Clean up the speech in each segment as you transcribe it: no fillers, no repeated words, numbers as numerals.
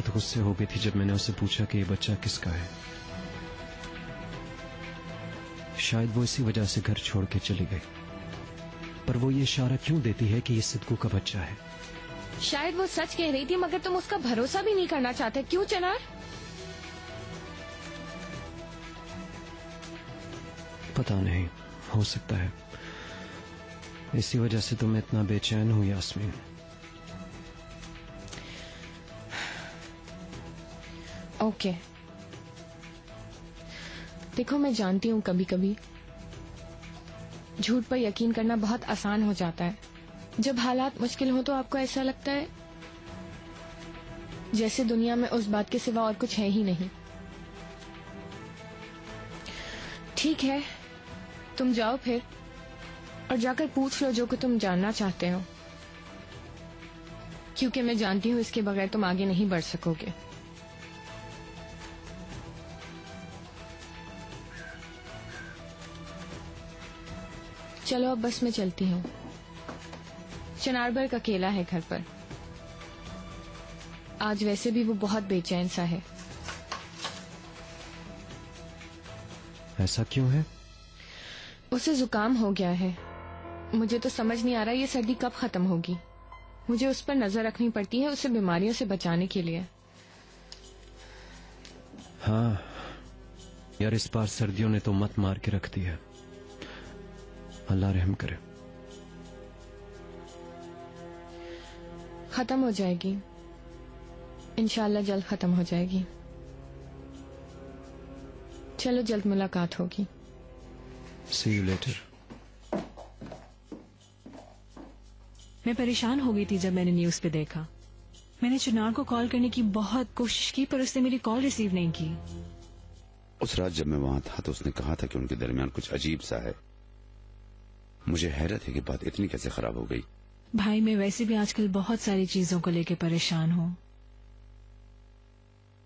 बहुत गुस्से हो गई थी जब मैंने उससे पूछा कि ये बच्चा किसका है। शायद वो इसी वजह से घर छोड़ के चली गई, पर वो ये इशारा क्यों देती है कि ये सिद्धू का बच्चा है? शायद वो सच कह रही थी, मगर तुम उसका भरोसा भी नहीं करना चाहते। क्यों चिनार? पता नहीं, हो सकता है इसी वजह से तो मैं इतना बेचैन हूं यास्मीन। ओके, देखो मैं जानती हूँ कभी कभी झूठ पर यकीन करना बहुत आसान हो जाता है। जब हालात मुश्किल हो तो आपको ऐसा लगता है जैसे दुनिया में उस बात के सिवा और कुछ है ही नहीं। ठीक है, तुम जाओ फिर और जाकर पूछ लो जो कि तुम जानना चाहते हो, क्योंकि मैं जानती हूँ इसके बगैर तुम आगे नहीं बढ़ सकोगे। चलो अब बस मैं चलती हूँ। चिनारबर्ग अकेला है घर पर। आज वैसे भी वो बहुत बेचैन सा है। ऐसा क्यों है? उसे जुकाम हो गया है। मुझे तो समझ नहीं आ रहा ये सर्दी कब खत्म होगी। मुझे उस पर नजर रखनी पड़ती है उसे बीमारियों से बचाने के लिए। हाँ यार, इस बार सर्दियों ने तो मत मार के रख दी है। अल्लाह रहम करे। खत्म हो जाएगी इंशाल्लाह, जल्द खत्म हो जाएगी। चलो जल्द मुलाकात होगी। See you later. मैं परेशान हो गई थी जब मैंने न्यूज पे देखा। मैंने चिनार को कॉल करने की बहुत कोशिश की पर उसने मेरी कॉल रिसीव नहीं की। उस रात जब मैं वहां था तो उसने कहा था कि उनके दरमियान कुछ अजीब सा है। मुझे हैरत है कि बात इतनी कैसे खराब हो गई। भाई मैं वैसे भी आजकल बहुत सारी चीजों को लेकर परेशान हूँ।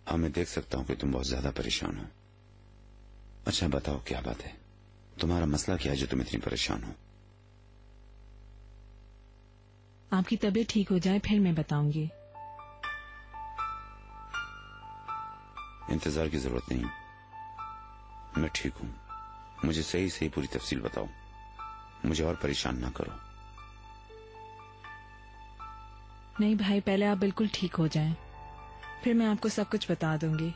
हाँ मैं देख सकता हूँ कि तुम बहुत ज्यादा परेशान हो। अच्छा बताओ क्या बात है, तुम्हारा मसला क्या है जो तुम इतनी परेशान हो? आपकी तबीयत ठीक हो जाए फिर मैं बताऊंगी। इंतजार की जरूरत नहीं, मैं ठीक हूँ। मुझे सही सही पूरी तफसील बताओ, मुझे और परेशान ना करो। नहीं भाई, पहले आप बिल्कुल ठीक हो जाएं, फिर मैं आपको सब कुछ बता दूंगी।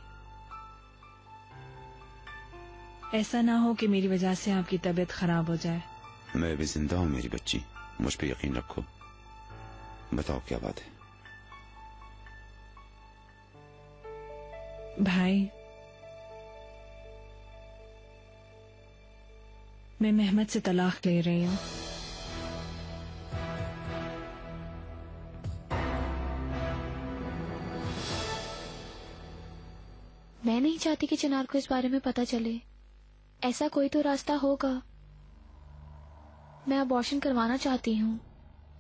ऐसा ना हो कि मेरी वजह से आपकी तबीयत खराब हो जाए। मैं अभी जिंदा हूँ मेरी बच्ची, मुझ पे यकीन रखो। बताओ क्या बात है? भाई मैं मेहमद से तलाक ले रही हूँ। मैं नहीं चाहती कि चिनार को इस बारे में पता चले। ऐसा कोई तो रास्ता होगा। मैं अबॉर्शन करवाना चाहती हूँ।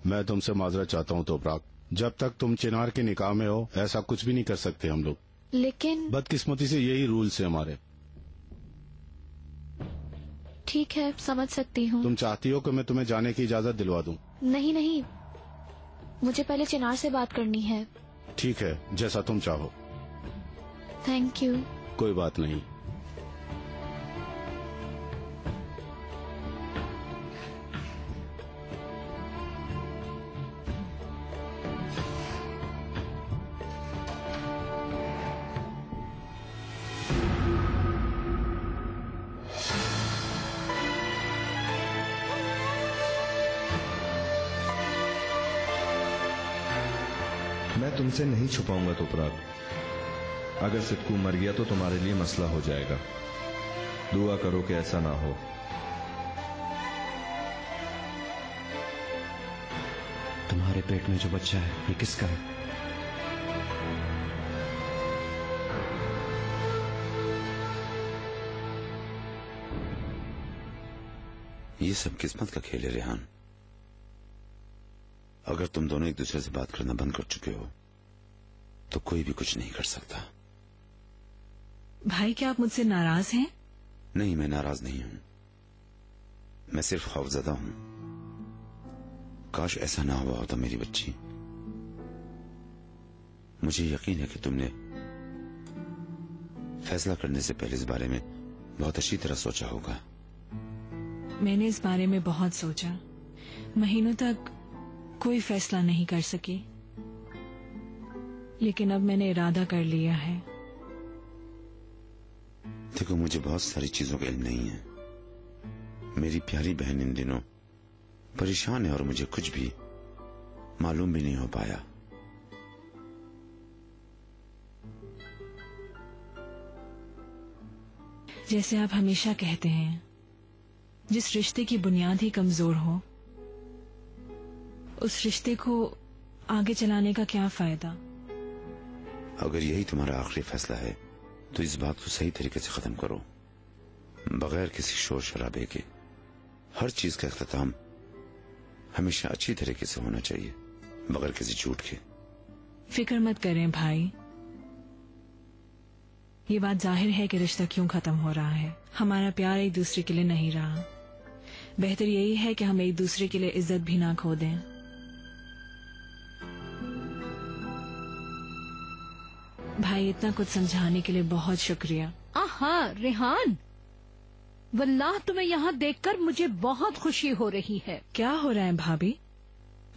मैं तुमसे माजरत चाहता हूँ तोपराक, जब तक तुम चिनार के निकाह में हो ऐसा कुछ भी नहीं कर सकते हम लोग। लेकिन बदकिस्मती से यही रूल्स है हमारे। ठीक है, समझ सकती हूँ। तुम चाहती हो कि मैं तुम्हें जाने की इजाजत दिलवा दूं? नहीं नहीं, मुझे पहले चिनार से बात करनी है। ठीक है, जैसा तुम चाहो। Thank you. कोई बात नहीं। मैं तुमसे नहीं छुपाऊंगा तोपराक। अगर सिद्धू मर गया तो तुम्हारे लिए मसला हो जाएगा। दुआ करो कि ऐसा ना हो। तुम्हारे पेट में जो बच्चा है ये किसका है? ये सब किस्मत का खेल है रेहान। अगर तुम दोनों एक दूसरे से बात करना बंद कर चुके हो तो कोई भी कुछ नहीं कर सकता। भाई क्या आप मुझसे नाराज हैं? नहीं, मैं नाराज नहीं हूं, मैं सिर्फ खौफजदा हूं। काश ऐसा ना हुआ होता मेरी बच्ची। मुझे यकीन है कि तुमने फैसला करने से पहले इस बारे में बहुत अच्छी तरह सोचा होगा। मैंने इस बारे में बहुत सोचा, महीनों तक कोई फैसला नहीं कर सकी, लेकिन अब मैंने इरादा कर लिया है। देखो, मुझे बहुत सारी चीजों का इल्म नहीं है। मेरी प्यारी बहन इन दिनों परेशान है और मुझे कुछ भी मालूम भी नहीं हो पाया। जैसे आप हमेशा कहते हैं, जिस रिश्ते की बुनियाद ही कमजोर हो, उस रिश्ते को आगे चलाने का क्या फायदा। अगर यही तुम्हारा आखिरी फैसला है तो इस बात को सही तरीके से खत्म करो, बगैर किसी शोर शराबे के। हर चीज का इख्तिताम हमेशा अच्छी तरीके से होना चाहिए, बगैर किसी झूठ के। फिक्र मत करें भाई, ये बात जाहिर है कि रिश्ता क्यों खत्म हो रहा है। हमारा प्यार एक दूसरे के लिए नहीं रहा। बेहतर यही है कि हम एक दूसरे के लिए इज्जत भी ना खो दें। भाई, इतना कुछ समझाने के लिए बहुत शुक्रिया। आहा रेहान, वल्लाह तुम्हें यहाँ देखकर मुझे बहुत खुशी हो रही है। क्या हो रहा है भाभी?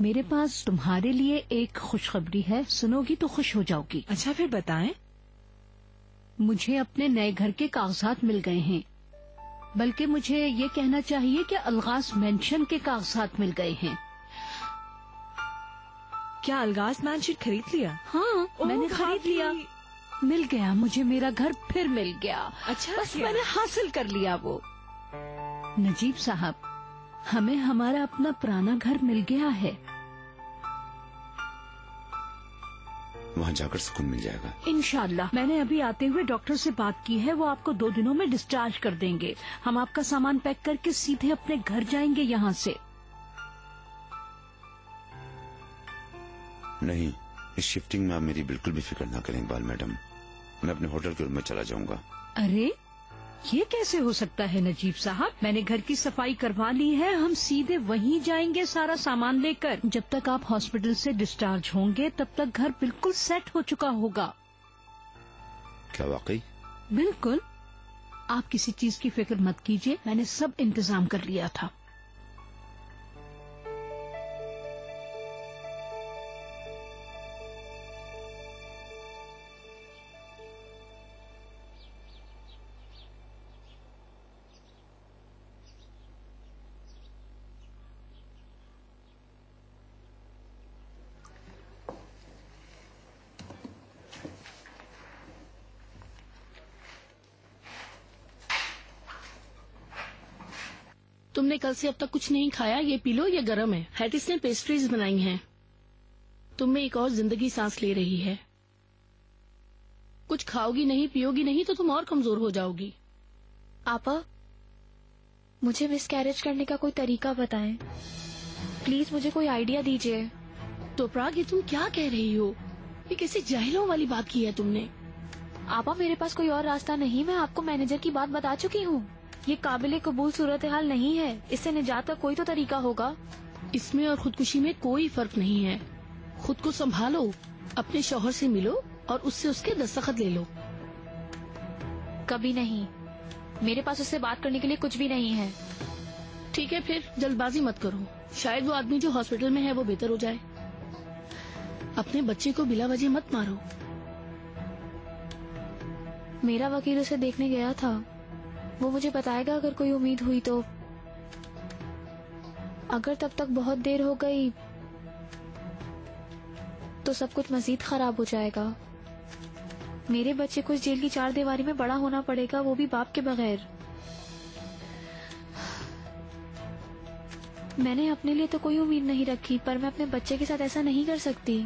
मेरे पास तुम्हारे लिए एक खुशखबरी है, सुनोगी तो खुश हो जाओगी। अच्छा, फिर बताएं। मुझे अपने नए घर के कागजात मिल गए हैं, बल्कि मुझे ये कहना चाहिए कि अलगाज मेंशन के कागजात मिल गए हैं। क्या अलगाज मैंशन खरीद लिया? हाँ, मैंने खरीद लिया। मिल गया मुझे, मेरा घर फिर मिल गया। अच्छा, बस मैंने हासिल कर लिया वो। नजीब साहब, हमें हमारा अपना पुराना घर मिल गया है। वहाँ जाकर सुकून मिल जाएगा इंशाल्लाह। मैंने अभी आते हुए डॉक्टर से बात की है, वो आपको 2 दिनों में डिस्चार्ज कर देंगे। हम आपका सामान पैक करके सीधे अपने घर जाएंगे यहाँ से। नहीं, इस शिफ्टिंग में आप मेरी बिल्कुल भी फिक्र ना करें इकबाल मैडम। मैं अपने होटल के रूम में चला जाऊंगा। अरे, ये कैसे हो सकता है नजीब साहब? मैंने घर की सफाई करवा ली है, हम सीधे वहीं जाएंगे सारा सामान लेकर। जब तक आप हॉस्पिटल से डिस्चार्ज होंगे तब तक घर बिल्कुल सेट हो चुका होगा। क्या वाकई? बिल्कुल, आप किसी चीज की फिक्र मत कीजिए, मैंने सब इंतजाम कर लिया था। तुमने कल से अब तक कुछ नहीं खाया, ये पी लो, ये गर्म है। हैटिस ने पेस्ट्रीज बनाई हैं। तुम में एक और जिंदगी सांस ले रही है। कुछ खाओगी नहीं, पियोगी नहीं तो तुम और कमजोर हो जाओगी। आपा, मुझे मिसकैरेज करने का कोई तरीका बताएं। प्लीज मुझे कोई आइडिया दीजिए। तो प्राग, ये तुम क्या कह रही हो? ये कैसे जाहिलों वाली बात की है तुमने? आपा, मेरे पास कोई और रास्ता नहीं। मैं आपको मैनेजर की बात बता चुकी हूँ। ये काबिले कबूल सूरत हाल नहीं है, इससे निजात का कोई तो तरीका होगा। इसमें और खुदकुशी में कोई फर्क नहीं है। खुद को संभालो, अपने शौहर से मिलो और उससे उसके दस्तखत ले लो। कभी नहीं, मेरे पास उससे बात करने के लिए कुछ भी नहीं है। ठीक है, फिर जल्दबाजी मत करो। शायद वो आदमी जो हॉस्पिटल में है वो बेहतर हो जाए। अपने बच्चे को बिला वजह मत मारो। मेरा वकील उसे देखने गया था, वो मुझे बताएगा अगर कोई उम्मीद हुई तो। अगर तब तक बहुत देर हो गई तो सब कुछ मजीद खराब हो जाएगा। मेरे बच्चे को इस जेल की 4 दीवारी में बड़ा होना पड़ेगा, वो भी बाप के बगैर। मैंने अपने लिए तो कोई उम्मीद नहीं रखी, पर मैं अपने बच्चे के साथ ऐसा नहीं कर सकती।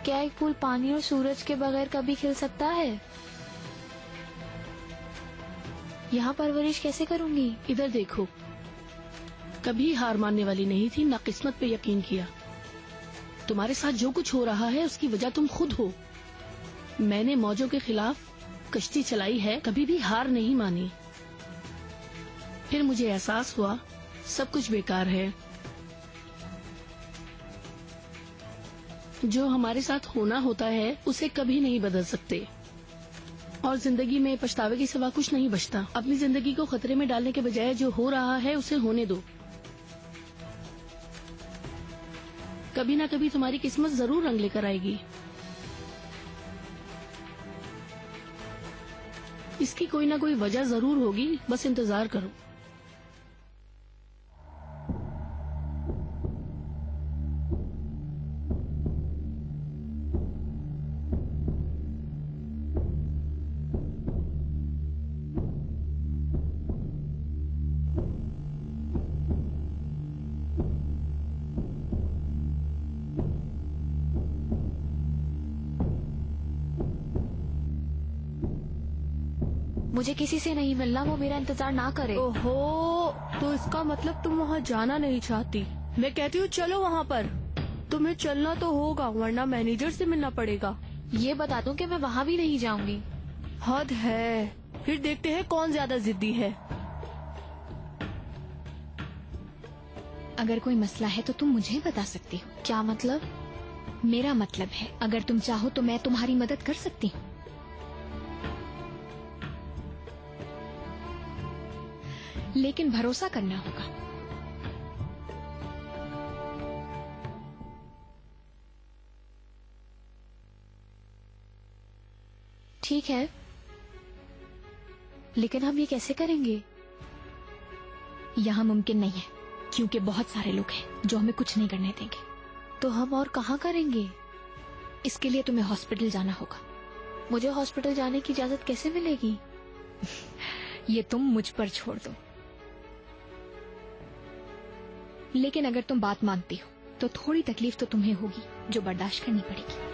क्या एक फूल पानी और सूरज के बगैर कभी खिल सकता है? यहाँ परवरिश कैसे करूँगी? इधर देखो, कभी हार मानने वाली नहीं थी, ना किस्मत पे यकीन किया। तुम्हारे साथ जो कुछ हो रहा है उसकी वजह तुम खुद हो। मैंने मौजों के खिलाफ कश्ती चलाई है, कभी भी हार नहीं मानी। फिर मुझे एहसास हुआ सब कुछ बेकार है। जो हमारे साथ होना होता है उसे कभी नहीं बदल सकते, और जिंदगी में पछतावे के सिवा कुछ नहीं बचता। अपनी जिंदगी को खतरे में डालने के बजाय जो हो रहा है उसे होने दो। कभी ना कभी तुम्हारी किस्मत जरूर रंग लेकर आएगी। इसकी कोई ना कोई वजह जरूर होगी, बस इंतजार करो। मुझे किसी से नहीं मिलना, वो मेरा इंतजार ना करे। ओहो, तो इसका मतलब तुम वहाँ जाना नहीं चाहती। मैं कहती हूँ चलो वहाँ पर। तुम्हें चलना तो होगा, वरना मैनेजर से मिलना पड़ेगा। ये बता दूं कि मैं वहाँ भी नहीं जाऊंगी। हद है। फिर देखते हैं कौन ज्यादा जिद्दी है। अगर कोई मसला है तो तुम मुझे बता सकती हो। क्या मतलब? मेरा मतलब है अगर तुम चाहो तो मैं तुम्हारी मदद कर सकती हूँ। लेकिन भरोसा करना होगा। ठीक है, लेकिन हम ये कैसे करेंगे? यहाँ मुमकिन नहीं है, क्योंकि बहुत सारे लोग हैं जो हमें कुछ नहीं करने देंगे। तो हम और कहाँ करेंगे? इसके लिए तुम्हें हॉस्पिटल जाना होगा। मुझे हॉस्पिटल जाने की इजाजत कैसे मिलेगी? ये तुम मुझ पर छोड़ दो। लेकिन अगर तुम बात मानती हो तो थोड़ी तकलीफ तो तुम्हें होगी, जो बर्दाश्त करनी पड़ेगी।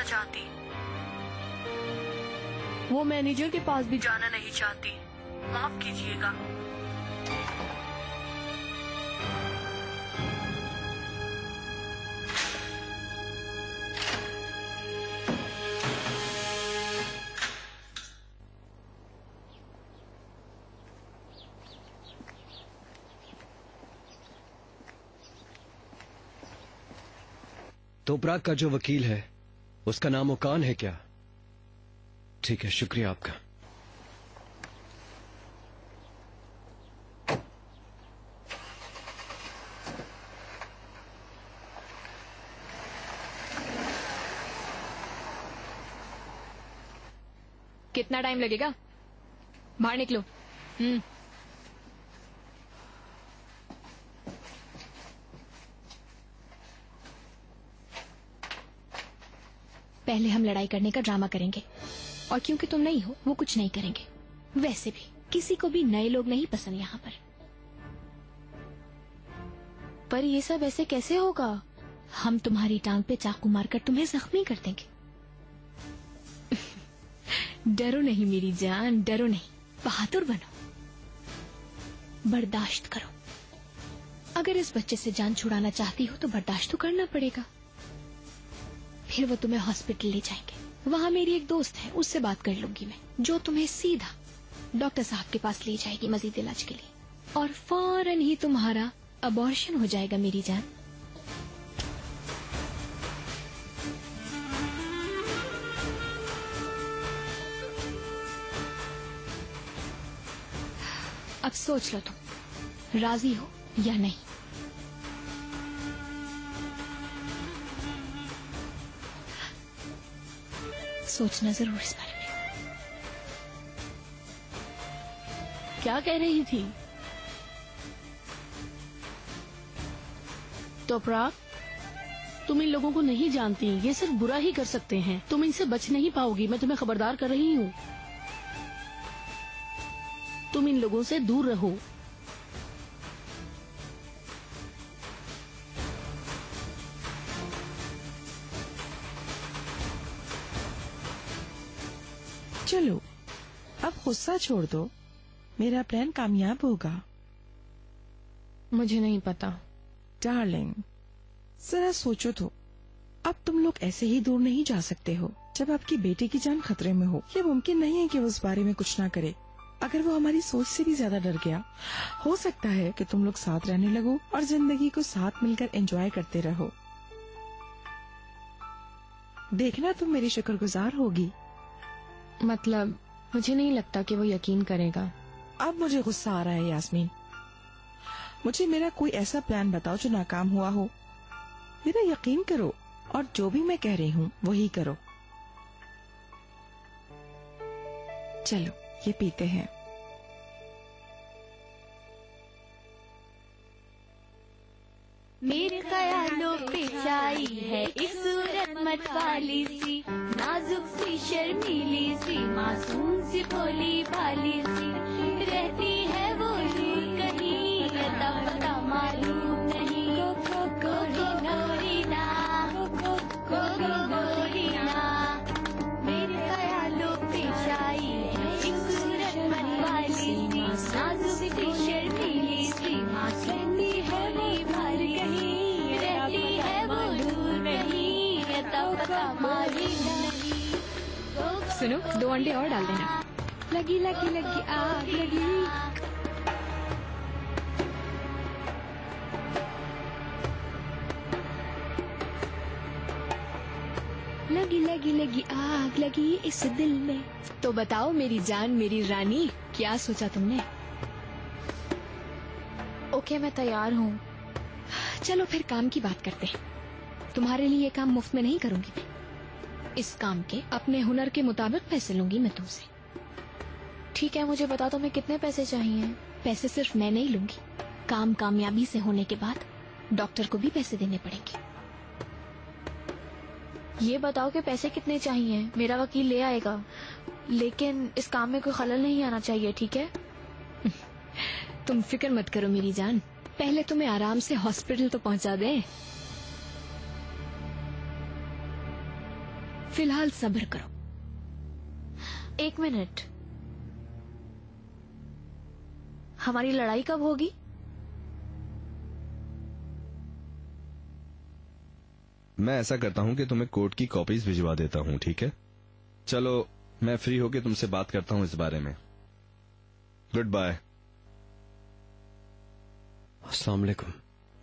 चाहती, वो मैनेजर के पास भी जाना नहीं चाहती। माफ कीजिएगा। तोपराग का जो वकील है उसका नाम ओकान है क्या? ठीक है, शुक्रिया आपका। कितना टाइम लगेगा? बाहर निकलो। पहले हम लड़ाई करने का ड्रामा करेंगे, और क्योंकि तुम नहीं हो वो कुछ नहीं करेंगे। वैसे भी किसी को भी नए लोग नहीं पसंद यहाँ पर ये सब ऐसे कैसे होगा? हम तुम्हारी टांग पे चाकू मारकर तुम्हें जख्मी कर देंगे। डरो नहीं मेरी जान, डरो नहीं, बहादुर बनो, बर्दाश्त करो। अगर इस बच्चे से जान छुड़ाना चाहती हो तो बर्दाश्त तो करना पड़ेगा। फिर वो तुम्हें हॉस्पिटल ले जाएंगे। वहाँ मेरी एक दोस्त है, उससे बात कर लूंगी मैं, जो तुम्हें सीधा डॉक्टर साहब के पास ले जाएगी मजीद इलाज के लिए, और फौरन ही तुम्हारा अबॉर्शन हो जाएगा मेरी जान। अब सोच लो तुम राजी हो या नहीं। सोचना जरूर इस बारे में। क्या कह रही थी? तोपराग, तुम इन लोगों को नहीं जानती, ये सिर्फ बुरा ही कर सकते हैं। तुम इनसे बच नहीं पाओगी, मैं तुम्हें खबरदार कर रही हूँ। तुम इन लोगों से दूर रहो। गुस्सा छोड़ दो, मेरा प्लान कामयाब होगा। मुझे नहीं पता। डार्लिंग, जरा सोचो तो, अब तुम लोग ऐसे ही दूर नहीं जा सकते हो जब आपकी बेटी की जान खतरे में हो। ये मुमकिन नहीं है कि वो उस बारे में कुछ ना करे। अगर वो हमारी सोच से भी ज्यादा डर गया, हो सकता है कि तुम लोग साथ रहने लगो और जिंदगी को साथ मिलकर एंजॉय करते रहो। देखना तुम मेरी शुक्रगुजार होगी। मतलब मुझे नहीं लगता कि वो यकीन करेगा। अब मुझे गुस्सा आ रहा है यास्मीन। मुझे मेरा कोई ऐसा प्लान बताओ जो नाकाम हुआ हो। मेरा यकीन करो और जो भी मैं कह रही हूँ वही करो। चलो ये पीते हैं। मेरे ख्यालों पे छाई है इस सूरत मतवाली सी, नाजुक सी शर्मीली सी, मासूम सी भोली भाली सी, रहती है वो दूर कहीं, अता पता मालूम नहीं। गोरी ना, गोरी ना, मेरे ख्यालों पे छाई है इस सूरत मतवाली सी, नाजुक सी शर्मीली सी, मासूम सी भोली भाली, रहती है वो दूर नहीं, अता पता मालूम नहीं। सुनो, 2 अंडे और डाल देना। लगी लगी लगी आग लगी। लगी लगी लगी आग लगी इस दिल में। तो बताओ मेरी जान, मेरी रानी, क्या सोचा तुमने? ओके, मैं तैयार हूँ। चलो फिर काम की बात करते हैं। तुम्हारे लिए ये काम मुफ्त में नहीं करूंगी मैं। इस काम के अपने हुनर के मुताबिक पैसे लूंगी मैं तुमसे। ठीक है, मुझे बता दो मैं कितने पैसे चाहिए। पैसे सिर्फ मैं नहीं लूंगी, काम कामयाबी से होने के बाद डॉक्टर को भी पैसे देने पड़ेंगे। ये बताओ कि पैसे कितने चाहिए, मेरा वकील ले आएगा, लेकिन इस काम में कोई खलल नहीं आना चाहिए, ठीक है? तुम फिक्र मत करो मेरी जान, पहले तुम्हें आराम से हॉस्पिटल तो पहुंचा दें। फिलहाल सब्र करो। 1 मिनट, हमारी लड़ाई कब होगी? मैं ऐसा करता हूँ कि तुम्हें कोर्ट की कॉपीज भिजवा देता हूँ, ठीक है? चलो मैं फ्री होके तुमसे बात करता हूँ इस बारे में। Goodbye. अस्सलाम वालेकुम।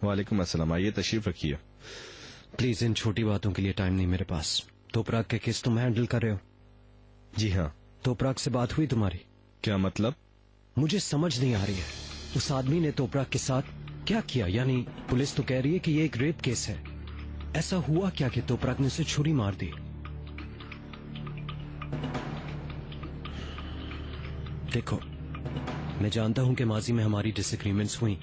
वालेकुम अस्सलाम। आइए तशरीफ रखिए। प्लीज, इन छोटी बातों के लिए टाइम नहीं मेरे पास। तोपराग के केस तुम हैंडल कर रहे हो? जी हाँ। तोपराग से बात हुई तुम्हारी? क्या मतलब? मुझे समझ नहीं आ रही है, उस आदमी ने तोपराग के साथ क्या किया? यानी पुलिस तो कह रही है कि ये एक रेप केस है। ऐसा हुआ क्या कि तोपराग ने उसे छुरी मार दी? देखो, मैं जानता हूं कि माजी में हमारी डिसएग्रीमेंट्स हुई,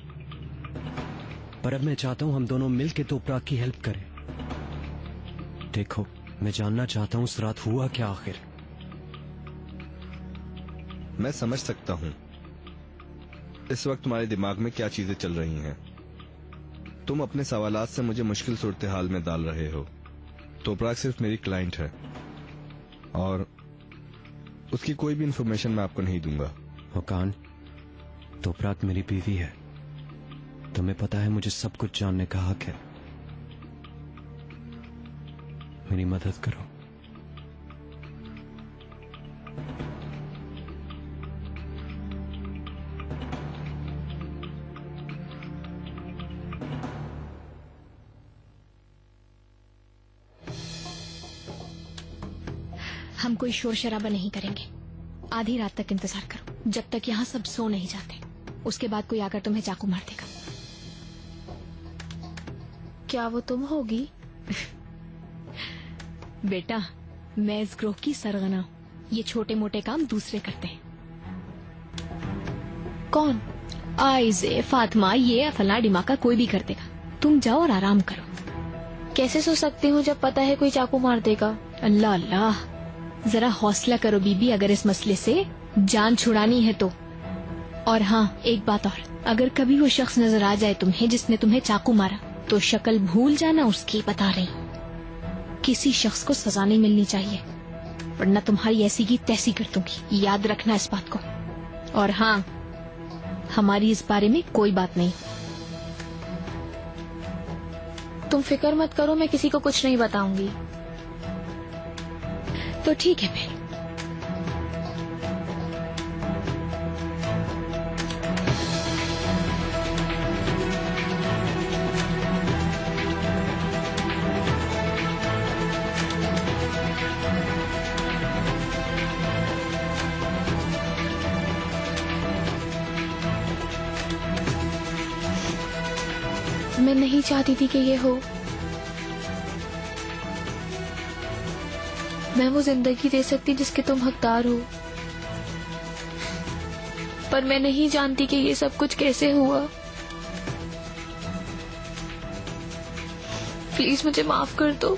पर अब मैं चाहता हूं हम दोनों मिलकर तोपराग की हेल्प करें। देखो, मैं जानना चाहता हूं उस रात हुआ क्या आखिर। मैं समझ सकता हूं इस वक्त तुम्हारे दिमाग में क्या चीजें चल रही हैं। तुम अपने सवालात से मुझे मुश्किल सूरत हाल में डाल रहे हो। तोपराग सिर्फ मेरी क्लाइंट है और उसकी कोई भी इंफॉर्मेशन मैं आपको नहीं दूंगा। वकान, तोपराग मेरी बीवी है, तुम्हें पता है मुझे सब कुछ जानने का हक है। मेरी मदद करो। हम कोई शोर शराबा नहीं करेंगे। आधी रात तक इंतजार करो, जब तक यहाँ सब सो नहीं जाते। उसके बाद कोई आकर तुम्हें चाकू मार देगा। क्या वो तुम होगी? बेटा, मैं इस ग्रोह की सरगना हूँ। ये छोटे मोटे काम दूसरे करते हैं। कौन? आइज़े, फातिमा, ये फला डिमाका कोई भी कर देगा। तुम जाओ और आराम करो। कैसे सो सकती हूँ जब पता है कोई चाकू मार देगा? अल्लाह अल्लाह, जरा हौसला करो बीबी, अगर इस मसले से जान छुड़ानी है तो। और हाँ, एक बात और, अगर कभी वो शख्स नजर आ जाए तुम्हें जिसने तुम्हें चाकू मारा, तो शक्ल भूल जाना उसकी। बता रही, किसी शख्स को सजा नहीं मिलनी चाहिए। वरना तुम्हारी ऐसी की तैसी कर दूंगी, याद रखना इस बात को। और हाँ, हमारी इस बारे में कोई बात नहीं। तुम फिक्र मत करो, मैं किसी को कुछ नहीं बताऊंगी। तो ठीक है फिर। मैं नहीं चाहती थी कि ये हो। मैं वो जिंदगी दे सकती जिसके तुम हकदार हो, पर मैं नहीं जानती कि ये सब कुछ कैसे हुआ। प्लीज मुझे माफ कर दो।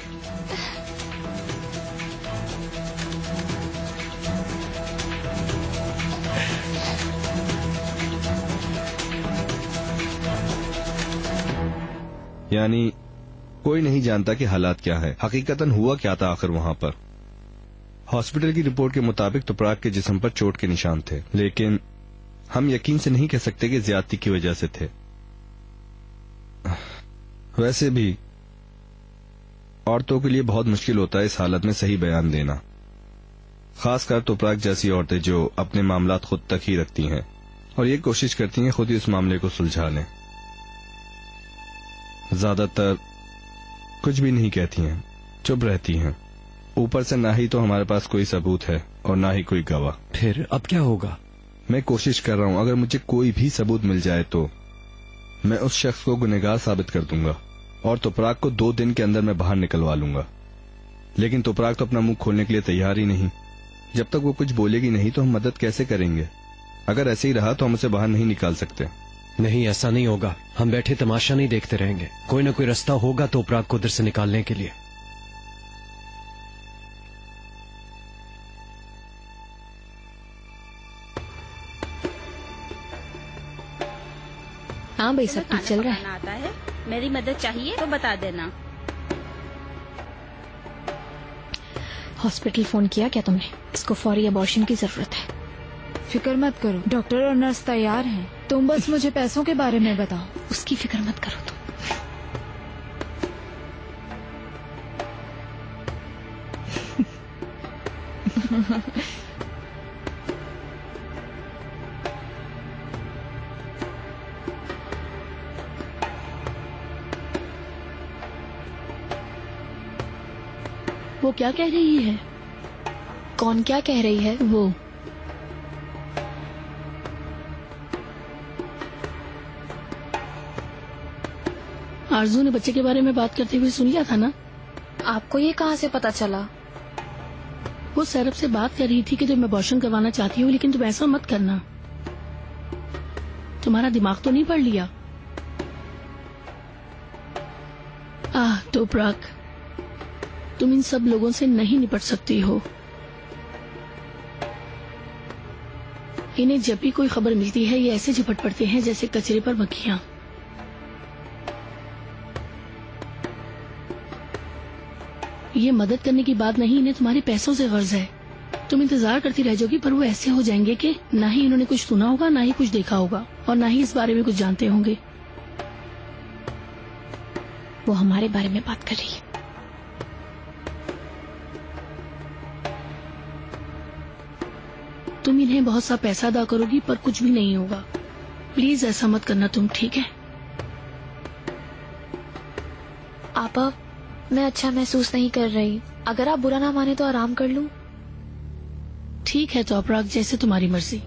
यानी कोई नहीं जानता कि हालात क्या है, हकीकतन हुआ क्या था आखिर वहां पर। हॉस्पिटल की रिपोर्ट के मुताबिक तुपराक के जिस्म पर चोट के निशान थे, लेकिन हम यकीन से नहीं कह सकते कि ज्यादती की वजह से थे। वैसे भी औरतों के लिए बहुत मुश्किल होता है इस हालत में सही बयान देना, खासकर तुपराक जैसी औरतें जो अपने मामलात खुद तक ही रखती हैं और ये कोशिश करती हैं खुद ही उस मामले को सुलझा लें। ज्यादातर कुछ भी नहीं कहती हैं, चुप रहती हैं। ऊपर से ना ही तो हमारे पास कोई सबूत है और ना ही कोई गवाह। फिर अब क्या होगा? मैं कोशिश कर रहा हूं, अगर मुझे कोई भी सबूत मिल जाए तो मैं उस शख्स को गुनहगार साबित कर दूंगा और तुपराक को 2 दिन के अंदर मैं बाहर निकलवा लूंगा। लेकिन तुपराक तो अपना मुंह खोलने के लिए तैयार ही नहीं। जब तक वो कुछ बोलेगी नहीं तो हम मदद कैसे करेंगे? अगर ऐसे ही रहा तो हम उसे बाहर नहीं निकाल सकते। नहीं, ऐसा नहीं होगा। हम बैठे तमाशा नहीं देखते रहेंगे। कोई ना कोई रास्ता होगा तुपराक को उधर से निकालने के लिए। हाँ भाई, सब ठीक चल रहा है। आता है, मेरी मदद चाहिए तो बता देना। हॉस्पिटल फोन किया क्या तुमने? इसको फौरी अबॉर्शन की जरूरत है। फिक्र मत करो, डॉक्टर और नर्स तैयार हैं। तुम बस मुझे पैसों के बारे में बताओ। उसकी फिक्र मत करो तुम। वो क्या कह रही है? कौन क्या कह रही है? वो आरजू ने बच्चे के बारे में बात करते हुए सुन लिया था ना? आपको ये कहाँ से पता चला? वो सैरब से बात कर रही थी कि तुम अबॉर्शन करवाना चाहती हो, लेकिन तुम ऐसा मत करना। तुम्हारा दिमाग तो नहीं पढ़ लिया? तुपराक, तुम इन सब लोगों से नहीं निपट सकती हो। इन्हें जब भी कोई खबर मिलती है ये ऐसे झपट पड़ते हैं जैसे कचरे पर मक्खियां। ये मदद करने की बात नहीं, इन्हें तुम्हारे पैसों से गर्ज है। तुम इंतजार करती रह जाओगी, पर वो ऐसे हो जाएंगे कि ना ही इन्होंने कुछ सुना होगा, ना ही कुछ देखा होगा, और ना ही इस बारे में कुछ जानते होंगे। वो हमारे बारे में बात कर रही है। तुम इन्हें बहुत सा पैसा अदा करोगी पर कुछ भी नहीं होगा। प्लीज ऐसा मत करना तुम, ठीक है? आपा, मैं अच्छा महसूस नहीं कर रही। अगर आप बुरा ना माने तो आराम कर लूं। ठीक है तो अपराग, जैसे तुम्हारी मर्जी।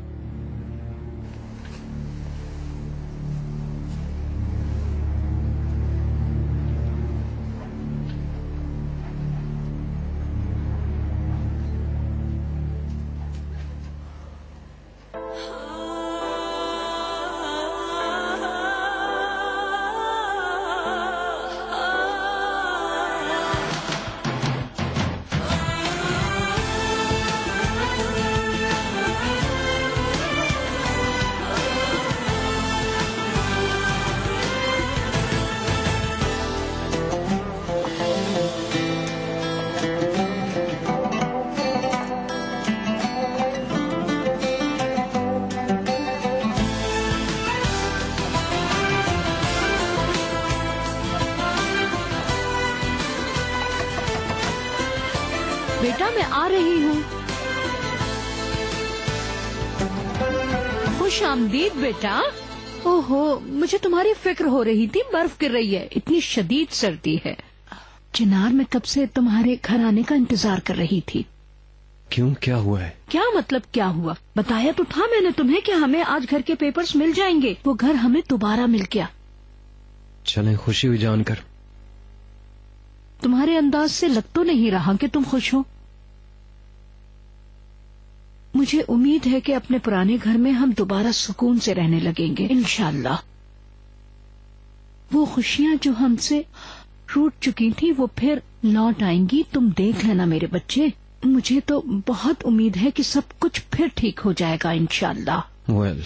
खुश आमदीद बेटा। ओहो, मुझे तुम्हारी फिक्र हो रही थी, बर्फ गिर रही है, इतनी शदीद सर्दी है। चिनार, मैं कब से तुम्हारे घर आने का इंतजार कर रही थी। क्यों, क्या हुआ है? क्या मतलब क्या हुआ? बताया तो था मैंने तुम्हें कि हमें आज घर के पेपर्स मिल जाएंगे। वो घर हमें दोबारा मिल गया। चलें, खुशी हुई जानकर। तुम्हारे अंदाज से लग तो नहीं रहा कि तुम खुश हो। मुझे उम्मीद है कि अपने पुराने घर में हम दोबारा सुकून से रहने लगेंगे इंशाअल्लाह। वो खुशियां जो हमसे रूठ चुकी थी वो फिर लौट आएंगी, तुम देख लेना मेरे बच्चे। मुझे तो बहुत उम्मीद है कि सब कुछ फिर ठीक हो जाएगा इंशाअल्लाह। वेल,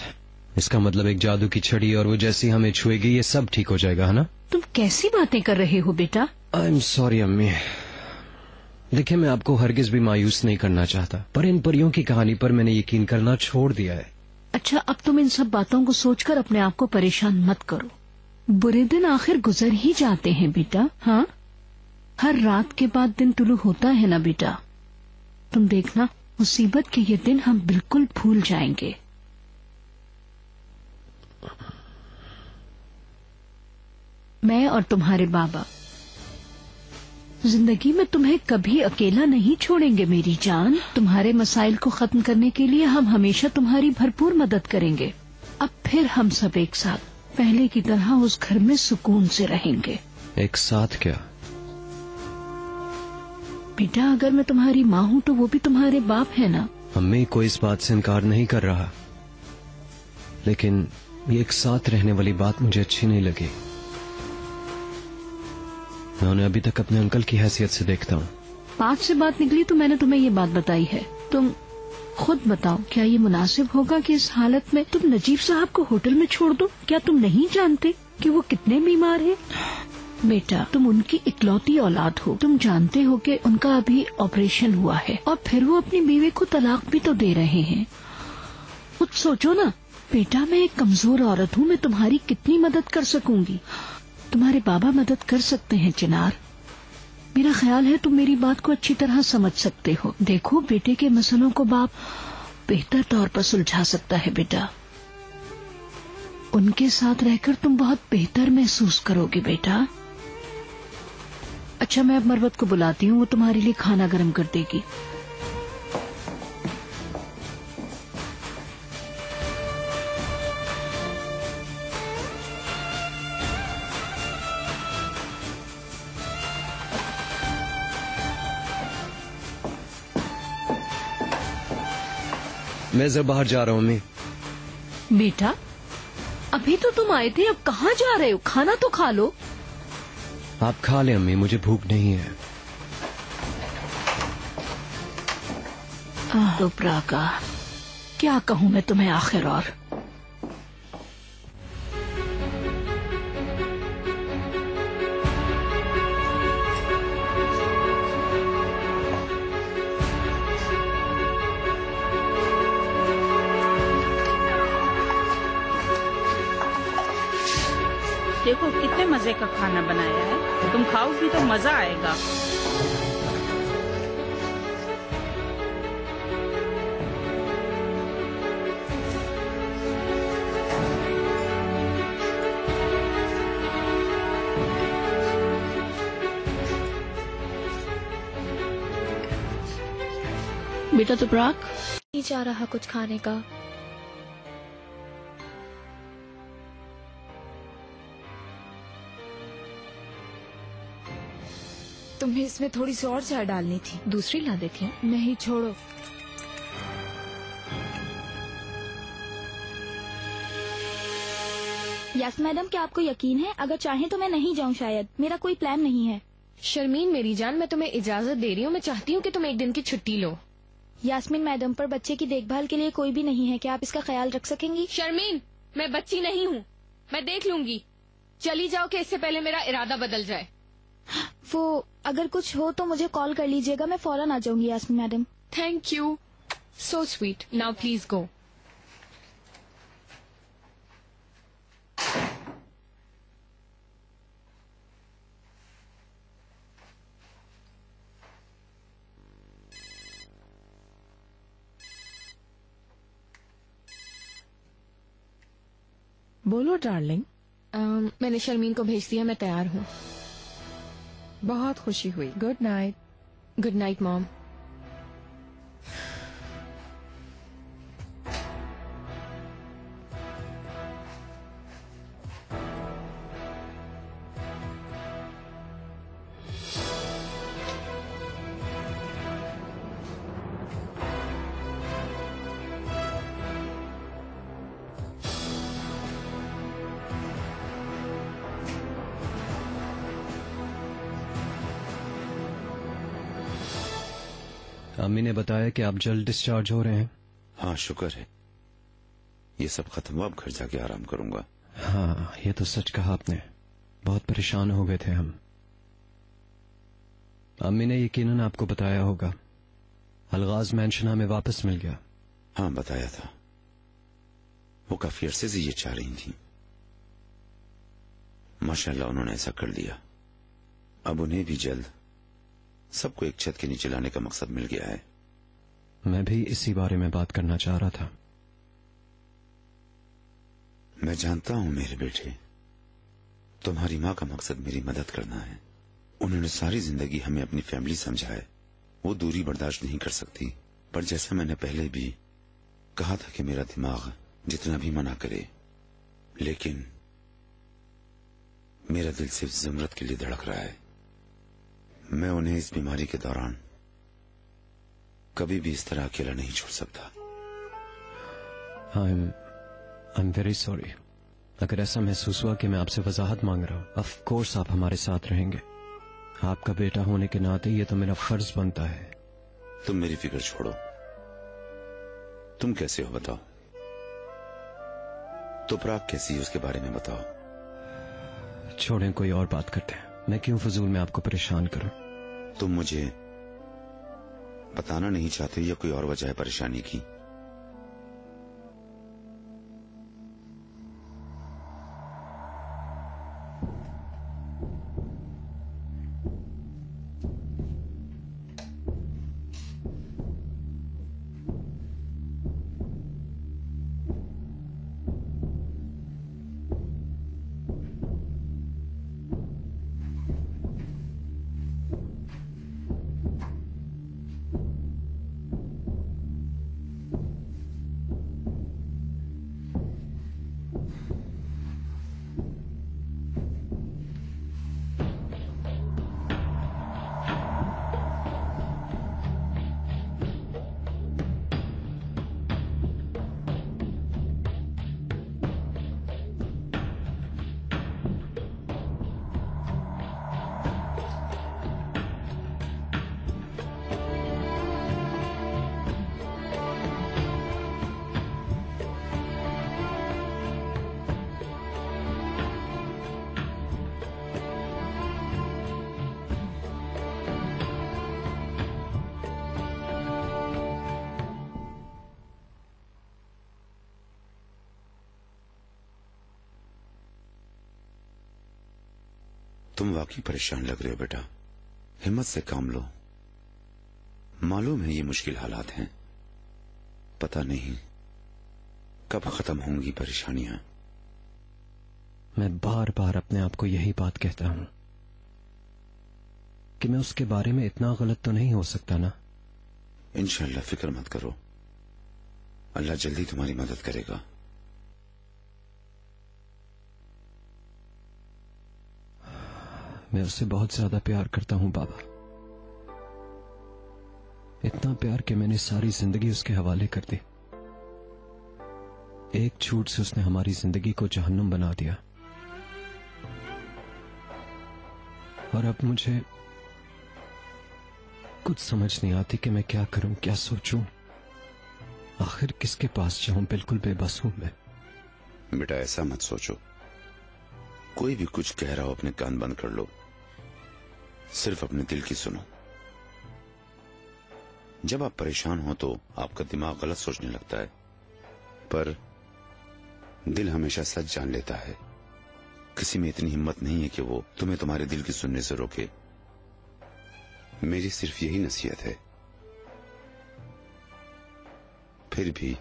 इसका मतलब एक जादू की छड़ी और वो जैसी हमें छुएगी ये सब ठीक हो जाएगा, है ना? तुम कैसी बातें कर रहे हो बेटा? आई एम सॉरी अम्मी। देखिए, मैं आपको हरगिज भी मायूस नहीं करना चाहता, पर इन परियों की कहानी पर मैंने यकीन करना छोड़ दिया है। अच्छा, अब तुम इन सब बातों को सोचकर अपने आप को परेशान मत करो। बुरे दिन आखिर गुजर ही जाते हैं बेटा। हाँ, हर रात के बाद दिन तुलू होता है ना बेटा। तुम देखना, मुसीबत के ये दिन हम बिल्कुल भूल जाएंगे। मैं और तुम्हारे बाबा जिंदगी में तुम्हें कभी अकेला नहीं छोड़ेंगे मेरी जान। तुम्हारे मसाइल को खत्म करने के लिए हम हमेशा तुम्हारी भरपूर मदद करेंगे। अब फिर हम सब एक साथ पहले की तरह उस घर में सुकून से रहेंगे। एक साथ क्या? बेटा, अगर मैं तुम्हारी माँ हूँ तो वो भी तुम्हारे बाप है ना। अम्मी, कोई इस बात से इनकार नहीं कर रहा, लेकिन ये एक साथ रहने वाली बात मुझे अच्छी नहीं लगी। मैं उन्हें अभी तक अपने अंकल की हैसियत से देखता हूँ। बात से बात निकली तो मैंने तुम्हें ये बात बताई है। तुम खुद बताओ, क्या ये मुनासिब होगा कि इस हालत में तुम नजीब साहब को होटल में छोड़ दो? क्या तुम नहीं जानते कि वो कितने बीमार हैं? बेटा, तुम उनकी इकलौती औलाद हो। तुम जानते हो कि उनका अभी ऑपरेशन हुआ है और फिर वो अपनी बीवी को तलाक भी तो दे रहे हैं। खुद सोचो ना बेटा, मैं एक कमजोर औरत हूँ, मैं तुम्हारी कितनी मदद कर सकूंगी? तुम्हारे बाबा मदद कर सकते हैं चिनार। मेरा ख्याल है तुम मेरी बात को अच्छी तरह समझ सकते हो। देखो, बेटे के मसलों को बाप बेहतर तौर पर सुलझा सकता है बेटा। उनके साथ रहकर तुम बहुत बेहतर महसूस करोगे बेटा। अच्छा, मैं अब मरवत को बुलाती हूँ, वो तुम्हारे लिए खाना गर्म कर देगी। मैं जरा बाहर जा रहा हूँ अम्मी। बेटा, अभी तो तुम आए थे, अब कहाँ जा रहे हो? खाना तो खा लो। आप खा लें अम्मी, मुझे भूख नहीं है। तो प्राका, क्या कहूँ मैं तुम्हें आखिर। और देखो कितने मजे का खाना बनाया है, तुम खाओगी तो मजा आएगा। बेटा तुपराक, नहीं जा रहा कुछ खाने का। तुम्हें इसमें थोड़ी सी और चाय डालनी थी। दूसरी ला देती हूँ। नहीं, छोड़ो। यस मैडम, क्या आपको यकीन है? अगर चाहें तो मैं नहीं जाऊँ, शायद मेरा कोई प्लान नहीं है। शर्मीन मेरी जान, मैं तुम्हें इजाजत दे रही हूँ। मैं चाहती हूँ कि तुम एक दिन की छुट्टी लो। यास्मीन मैडम, पर बच्चे की देखभाल के लिए कोई भी नहीं है, क्या आप इसका ख्याल रख सकेंगी? शर्मीन, मैं बच्ची नहीं हूँ, मैं देख लूंगी। चली जाओ कि इससे पहले मेरा इरादा बदल जाए। वो अगर कुछ हो तो मुझे कॉल कर लीजिएगा, मैं फौरन आ जाऊंगी Yasmeen madam. Thank you, so sweet. Now please go. बोलो डार्लिंग। मैंने शर्मीन को भेज दिया, मैं तैयार हूँ। बहुत खुशी हुई। Good night. Good night mom. अम्मी ने बताया कि आप जल्द डिस्चार्ज हो रहे हैं। हाँ शुक्र है, ये सब खत्म हुआ, अब घर जाके आराम करूंगा। हाँ ये तो सच कहा आपने, बहुत परेशान हो गए थे हम। अम्मी ने यकीनन आपको बताया होगा, अलगाज मैंशन हमें वापस मिल गया। हाँ बताया था, वो काफी अरसे से ये चाह रही थी। माशाल्लाह उन्होंने ऐसा कर दिया। अब उन्हें भी जल्द सबको एक छत के नीचे लाने का मकसद मिल गया है। मैं भी इसी बारे में बात करना चाह रहा था। मैं जानता हूं मेरे बेटे, तुम्हारी माँ का मकसद मेरी मदद करना है। उन्होंने सारी जिंदगी हमें अपनी फैमिली समझा है, वो दूरी बर्दाश्त नहीं कर सकती। पर जैसा मैंने पहले भी कहा था कि मेरा दिमाग जितना भी मना करे, लेकिन मेरा दिल सिर्फ ज़मरत के लिए धड़क रहा है। मैं उन्हें इस बीमारी के दौरान कभी भी इस तरह अकेला नहीं छोड़ सकता। I am very sorry. अगर ऐसा महसूस हुआ कि मैं आपसे वजाहत मांग रहा हूँ, ऑफ कोर्स आप हमारे साथ रहेंगे। आपका बेटा होने के नाते ये तो मेरा फर्ज बनता है। तुम मेरी फिक्र छोड़ो, तुम कैसे हो बताओ? तुपराग कैसी है उसके बारे में बताओ। छोड़ें, कोई और बात करते हैं। मैं क्यों फजूल में आपको परेशान करूं? तुम मुझे बताना नहीं चाहते या कोई और वजह है परेशानी की? तुम वाकई परेशान लग रहे हो बेटा, हिम्मत से काम लो। मालूम है ये मुश्किल हालात हैं, पता नहीं कब खत्म होंगी परेशानियां। मैं बार बार अपने आप को यही बात कहता हूं कि मैं उसके बारे में इतना गलत तो नहीं हो सकता ना। इंशाअल्लाह फिक्र मत करो, अल्लाह जल्दी तुम्हारी मदद करेगा। मैं उससे बहुत ज्यादा प्यार करता हूं बाबा, इतना प्यार कि मैंने सारी जिंदगी उसके हवाले कर दी। एक झूठ से उसने हमारी जिंदगी को जहन्नुम बना दिया। और अब मुझे कुछ समझ नहीं आती कि मैं क्या करूं, क्या सोचूं, आखिर किसके पास जाऊं। बिल्कुल बेबस हूं मैं। बेटा ऐसा मत सोचो, कोई भी कुछ कह रहा हो अपने कान बंद कर लो, सिर्फ अपने दिल की सुनो। जब आप परेशान हो तो आपका दिमाग गलत सोचने लगता है, पर दिल हमेशा सच जान लेता है। किसी में इतनी हिम्मत नहीं है कि वो तुम्हें तुम्हारे दिल की सुनने से रोके। मेरी सिर्फ यही नसीहत है। फिर भी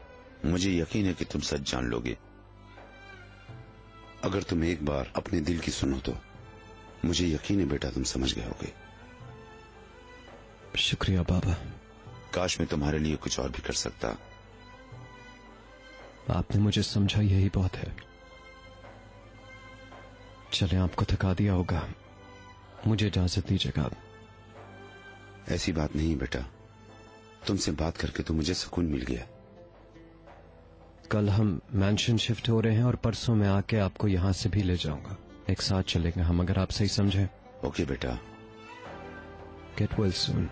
मुझे यकीन है कि तुम सच जान लोगे। अगर तुम एक बार अपने दिल की सुनो तो मुझे यकीन है बेटा तुम समझ गए होगे। शुक्रिया बाबा। काश मैं तुम्हारे लिए कुछ और भी कर सकता। आपने मुझे समझा, यही बहुत है। चले, आपको थका दिया होगा, मुझे इजाजत दीजिएगा। ऐसी बात नहीं बेटा, तुमसे बात करके तो मुझे सुकून मिल गया। कल हम मैंशन शिफ्ट हो रहे हैं और परसों मैं आके आपको यहां से भी ले जाऊंगा। एक साथ चलेंगे हम, अगर आप सही समझे। ओके बेटा। Get well soon.